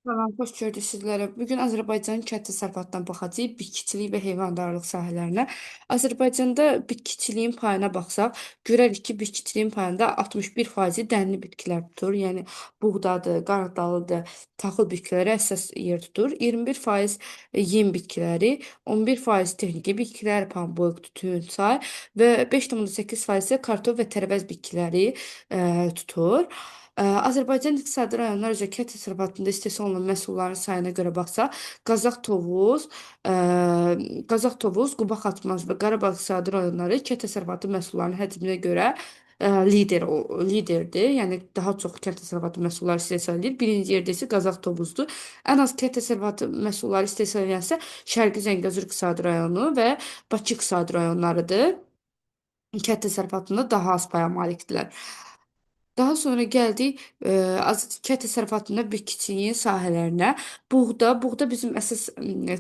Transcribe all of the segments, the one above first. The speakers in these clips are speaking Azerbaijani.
Salam, xoş gördük sizlərə. Bugün Azərbaycanın kənd təsərrüfatından baxacağıq, bitkiçilik və heyvandarlıq sahələrinə. Azərbaycanda bitkiçiliyin payına baxsaq, görərik ki, bitkiçiliyin payında 61% dənli bitkilər tutur. Yəni buğdadır, qarğıdalıdır, taxıl bitkiləri əsas yer tutur. 21% yem bitkiləri, 11% texniki bitkilər, pambıq, tütün, çay və 5,8% isə kartof və tərəvəz bitkiləri tutur. Azərbaycan iqtisadi rayonlar üzrə kənd təsərrüfatında istehsal olunan məhsulların sayına görə baxsaq, Qazax tovuz, ə, Qazax tovuz, Quba xatmaz və Qarabağ iqtisadi rayonları kənd təsərrüfatı məhsullarının həcminə görə liderdir. Yəni daha çox kənd təsərrüfatı məhsulları istehsal edir. Birinci yerdə isə Qazax tovuzdur. Ən az kənd təsərrüfatı məhsulları istehsal edilənsə Şərqi Zəngəzur iqtisadi rayonu və Bakı iqtisadi rayonlarıdır. Kənd təsərrüfatında daha az paya malikdirlər. Daha sonra gəldik kənd təsərrüfatında bitkiçiliyin sahələrinə. Buğda bizim əsas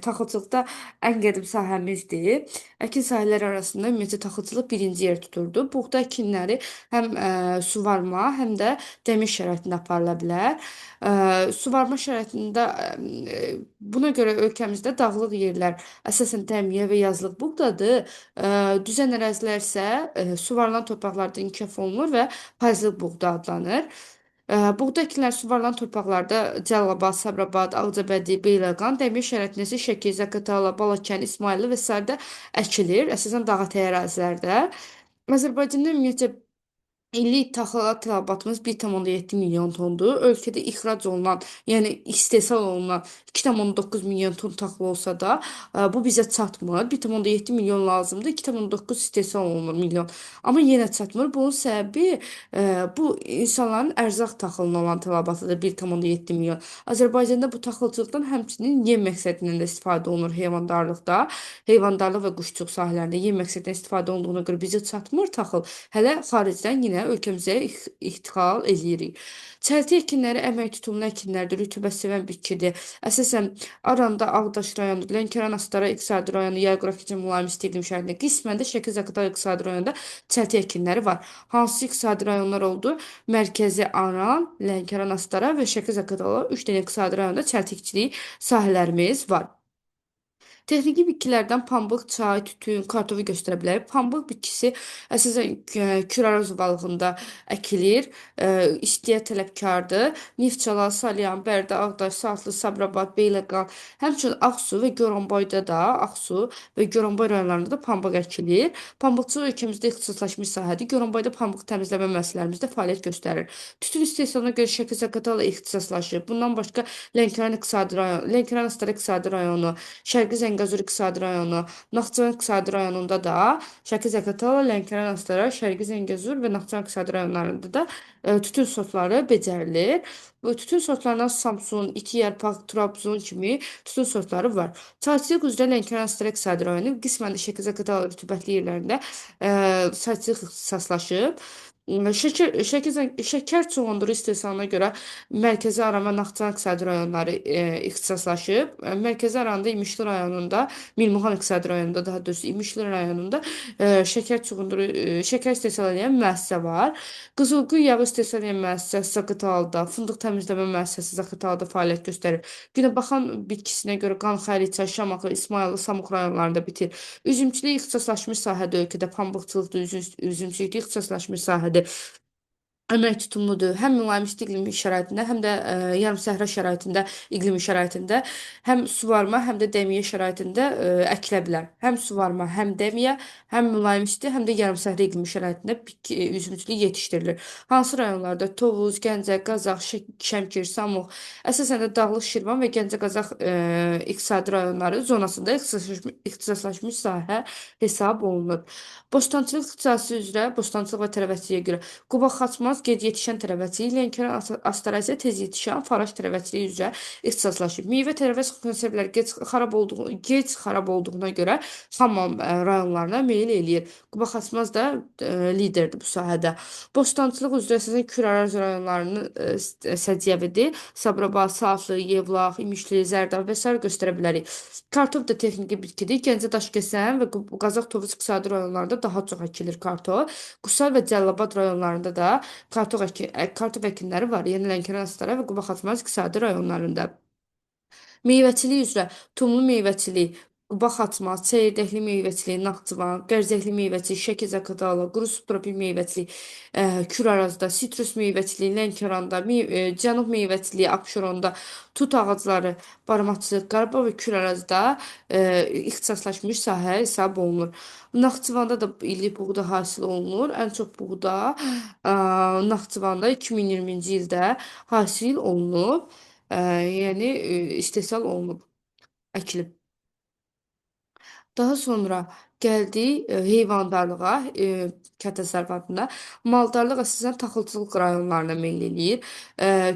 taxılçılıqda ən qədim sahəmizdir. Əkin sahələri arasında ümumiyyətlə taxılçılıq birinci yer tuturdu. Buğda əkinləri həm suvarma, həm də dəmir şəraitində aparıla bilər. Suvarma şəraitində buna görə ölkəmizdə dağlıq yerlər əsasən dəmiyə və yazlıq buğdadır. Düzən ərazilər isə suvarılan torpaqlarda inkişaf olunur və payızlıq buğda adlanır. Buğda əkilləri suvarılan torpaqlarda Cəlilabad, Sabirabad, Ağcabədi, Beyləqan, dəmir şəraitində isə Şəki, Zaqatala, Balakən, İsmayıllı və sairə əkilir. Əsasən dağətəyi ərazilərdə. Azərbaycanda ümumiyyətlə İllik taxılat tələbatımız 1,7 milyon tondur. Ölkədə ixrac olunan, yəni istehsal olunan 2,9 milyon ton taxıl olsa da, bu bizə çatmır. 1,7 milyon lazımdır, 2,9 istehsal olunur milyon. Amma yenə çatmır. Bunun səbəbi bu insanların ərzaq taxılına olan tələbatıdır 1,7 milyon. Azərbaycanda bu taxılçılıqdan həmçinin yem məqsədindən də istifadə olunur heyvandarlıqda. Heyvandarlıq və quşçuluq sahələrində yem məqsədindən istifadə olunduğuna görə bizə çatmır taxıl. Hələ xaricdən yenə ölkəmizə ixtixal eləyirik. Çəlti əkinləri əmək tutumlu əkinlərdir, rütubət sevən bitkidir. Əsasən Aranda, Ağdaş rayonu, Lənkəran, Astara iqtisadi rayonu, Yayqıraq keçən mülayim isti iqlim şəraitində, qismən də Şəki-Zaqatala iqtisadi rayonunda çəlti əkinləri var. Hansı iqtisadi rayonlar oldu? Mərkəzi Aran, Lənkəran, Astara və Şəki-Zaqatala 3 dənə iqtisadi rayonda çəltikçilik sahələrimiz var. Texniki bitkilərdən pambıq, çay, tütün, kartofu göstərə bilərik. Pambıq bitkisi əsasən Küraraz ovalığında əkilir. İstiyə tələbkardır. Neftçala, Salyan, Bərdə, Ağdaş, Saatlı, Sabirabad, Beyləqan, həmçinin Ağsu və Goranboyda da Ağsu və Goranboy rayonlarında da pambıq əkilir. Pambıqçılıq ölkəmizdə ixtisaslaşmış sahədir. Goranboyda pambıq təmizləmə müəssisələrimizdə fəaliyyət göstərir. Tütün istehsalına görə Şəki-Zaqatala ixtisaslaşıb. Bundan başqa Lənkəran iqtisadi rayon, Lənkəran Astara iqtisadi rayonu, Şərqi Zəngəzur iqtisadi rayonu, Naxçıvan iqtisadi rayonunda da Şəki-Zaqatala, Lənkəran Astara, Şərqi Zəngəzur və Naxçıvan iqtisadi rayonlarında da tütün sortları becərilir. Bu tütün sortlarından Samsun, İti yarpaq, Trabzon kimi tütün sortları var. Çayçılıq üzrə Lənkəran Astara iqtisadi rayonu qismən də Şəki-Zaqatala rütubətli yerlərində çayçılıq ixtisaslaşıb. Şəkər çoğunluğu istehsalına görə Mərkəzi Aran və Naxçıvan iqtisadi rayonları ixtisaslaşıb. Mərkəzi Aranda İmişli rayonunda, Milmuxan iqtisadi rayonunda, daha doğrusu İmişli rayonunda şəkər istehsal edən müəssisə var. Qızılgül yağı istehsal edən müəssisə Zaqatalada, fındıq təmizləmə müəssisəsi Zaqatalada fəaliyyət göstərir. Günəbaxan bitkisinə görə Qanxaylı, Çay, Şamaxı, İsmayıllı, Samux rayonlarında bitir. Üzümçülük ixtisaslaşmış sahədə ölkədə pambıqçılıqda üzümçülükdə ixtisaslaşmış sahədə əmək tutumludur. Həm mülayim isti iqlim şəraitində, həm də yarımsəhra şəraitində, iqlim şəraitində, həm suvarma, həm də dəmiyə şəraitində əkilə bilər. Həm suvarma, həm dəmiyə, həm mülayim isti, həm də yarımsəhra iqlim şəraitində üzümçülük yetişdirilir. Hansı rayonlarda? Tovuz, Gəncə, Qazax, Şəmkir, Samux, əsasən də Dağlıq Şirvan və Gəncə Qazax iqtisadi rayonları zonasında ixtisaslaşmış sahə hesab olunur. Bostançılıq ixtisası üzrə bostançılıq və tərəvəzçiliyə görə Quba Xaçmaz gec yetişən tərəvəzçiliyi, Lənkəran Astara isə tez yetişən faraş tərəvəzçiliyi üzrə ixtisaslaşıb. Meyvə tərəvəz konservləri gec xarab olduğuna görə Xammam rayonlarına meyil eləyir. Quba Xaçmaz da liderdir bu sahədə. Bostançılıq üzrə əsasən Küraraz rayonlarının səciyyəvidir. Sabirabad, Saatlı, Yevlax, İmişli, Zərdab və sair göstərə bilərik. Kartof da texniki bitkidir. Gəncə Daşkəsən və Qazax Tovuz iqtisadi rayonlarında daha çox əkilir kartof. Qusar və Cəlilabad rayonlarında da kartof əkinləri var. Yəni Lənkəran Astara və Quba Xaçmaz iqtisadi rayonlarında. Meyvəçilik üzrə tumlu meyvəçilik, Quba Xatmaz, çəyirdəkli meyvəçilik, Naxçıvan, qərzəkli meyvəçilik, Şəki-Zaqatala, quru subtropik meyvəçilik, Kür Arazda, sitrus meyvəçiliyi, Lənkəranda, cənub meyvəçiliyi, Abşeronda, tut ağacları, baramaçılıq, Qarabağ və Kür Arazda ixtisaslaşmış sahə hesab olunur. Naxçıvanda da illik buğda hasil olunur. Ən çox buğda Naxçıvanda 2020-ci ildə hasil olunub. Yəni istehsal olunub, əkilib. Daha sonra gəldik heyvandarlığa, kənd təsərrüfatında. Maldarlıq əsasən taxılçılıq rayonlarına meyl eləyir.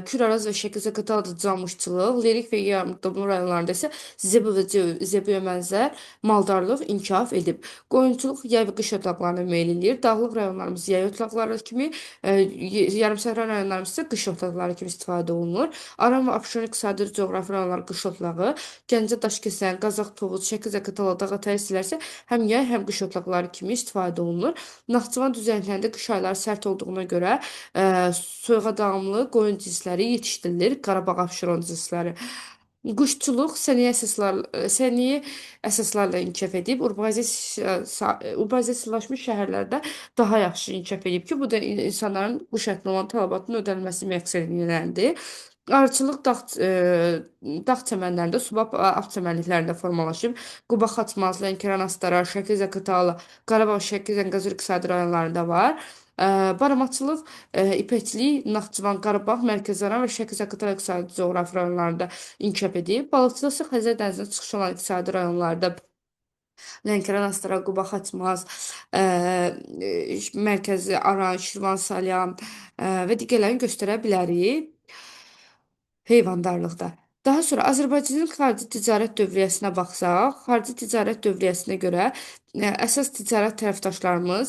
Küraraz və Şəki-Zaqatalada camışçılıq, Lerik və Yardımlı rayonlarında isə zəbuyə mənzər maldarlıq inkişaf edib. Qoyunçuluq yay və qış otlaqlarına meyl eləyir. Dağlıq rayonlarımız yay otlaqları kimi, yarımsəhra rayonlarımız isə qış otlaqları kimi istifadə olunur. Aran və Abşeron iqtisadi coğrafi rayonları qış otlağı, Gəncə, Daşkəsən, Qazax, Tovuz, Şəki-Zaqatala, Dağətəyi silərsə həm yay, həm qış otlaqları kimi istifadə olunur. Naxçıvan düzənliklərində qış ayları sərt olduğuna görə soyuğa davamlı qoyun cinsləri yetişdirilir. Qarabağ, Abşeron cinsləri. Quşçuluq sənaye əsaslarla inkişaf edib. Urbanizasiyalaşmış şəhərlərdə daha yaxşı inkişaf edib ki, bu da insanların quş ətinə olan tələbatının ödənilməsi məqsədiyləndir. Arıçılıq dağ çəmənlərində, subab ağ çəmənliklərində formalaşıb. Quba, Xaçmaz, Lənkəran, Astara, Şəki, Zaqatala, Qarabağ, Şəki, Zəngəzur iqtisadi rayonlarında var. Baramaçılıq, ipəkçilik Naxçıvan, Qarabağ, Mərkəzi Aran və Şəki-Zaqatala iqtisadi coğrafi rayonlarında inkişaf edib. Balıqçılıq isə Xəzər dənizinə çıxış olan iqtisadi rayonlarda Lənkəran, Astara, Quba, Xaçmaz, Mərkəzi Aran, Şirvan, Salyan və digərlərini göstərə bilərik heyvandarlıqda. Daha sonra Azərbaycanın xarici ticarət dövriyyəsinə baxsaq, xarici ticarət dövriyyəsinə görə əsas ticarət tərəfdaşlarımız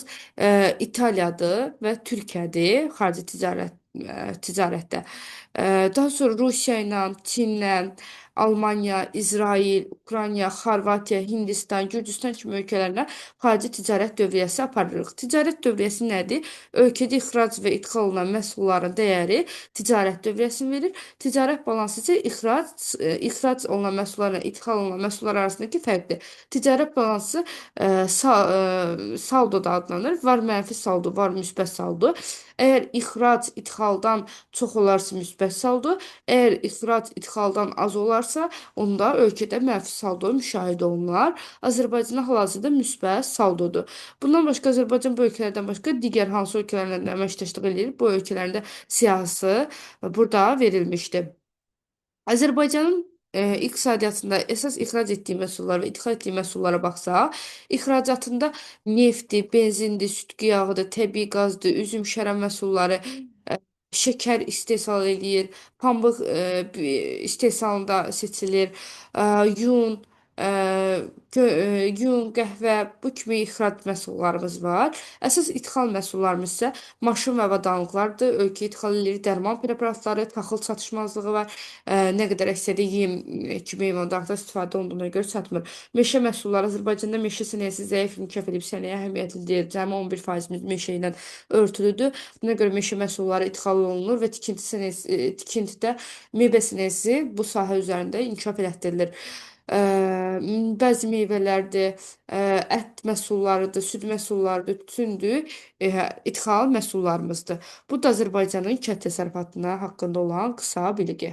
İtaliyadır və Türkiyədir xarici ticarətdə. Daha sonra Rusiya ilə, Çinlə, Almaniya, İsrail, Ukrayna, Xorvatiya, Hindistan, Gürcüstan kimi ölkələrlə xarici ticarət dövriyyəsi aparırıq. Ticarət dövriyyəsi nədir? Ölkədə ixrac və idxal olunan məhsulların dəyəri ticarət dövriyyəsini verir. Ticarət balansı isə ixrac olunan məhsullarla idxal olunan məhsullar arasındakı fərqdir. Ticarət balansı saldo da adlanır. Var mənfi saldo, var müsbət saldo. Əgər ixrac idxaldan çox olarsa müsbət saldo, əgər ixrac idxaldan az olarsa, onda ölkədə mənfi saldo müşahidə olunar. Azərbaycanda hal-hazırda müsbət saldodur. Bundan başqa Azərbaycan bu ölkələrdən başqa digər hansı ölkələrlə də əməkdaşlıq edir? Bu ölkələrin də siyahısı burada verilmişdir. Azərbaycanın iqtisadiyyatında əsas ixrac etdiyi məhsullar və idxal etdiyi məhsullara baxsaq, ixracatında neftdir, benzindir, süd yağıdır, təbii qazdır, üzüm, şərab məhsulları, şəkər istehsal eləyir, pambıq istehsalında seçilir, yun, yun, qəhvə, bu kimi ixrac məhsullarımız var. Əsas idxal məhsullarımız isə maşın və avadanlıqlardır. Ölkəyə idxal edilir dərman preparatları, taxıl çatışmazlığı var. Nə qədər əksəriyyəti yem kimi heyvandarlıqda istifadə olunduğuna görə çatmır. Meşə məhsulları Azərbaycanda meşə sənayesi zəif inkişaf edib, sənaye əhəmiyyətlidir. Cəmi 11%-imiz meşə ilə örtülüdür. Buna görə meşə məhsulları idxal olunur və tikintidə meyvə sənayesi bu sahə üzərində inkişaf elətdirilir. Bəzi meyvələrdir, ət məhsullarıdır, süd məhsullarıdır, tütündür, idxal məhsullarımızdır. Bu da Azərbaycanın kənd təsərrüfatına haqqında olan qısa bilgi.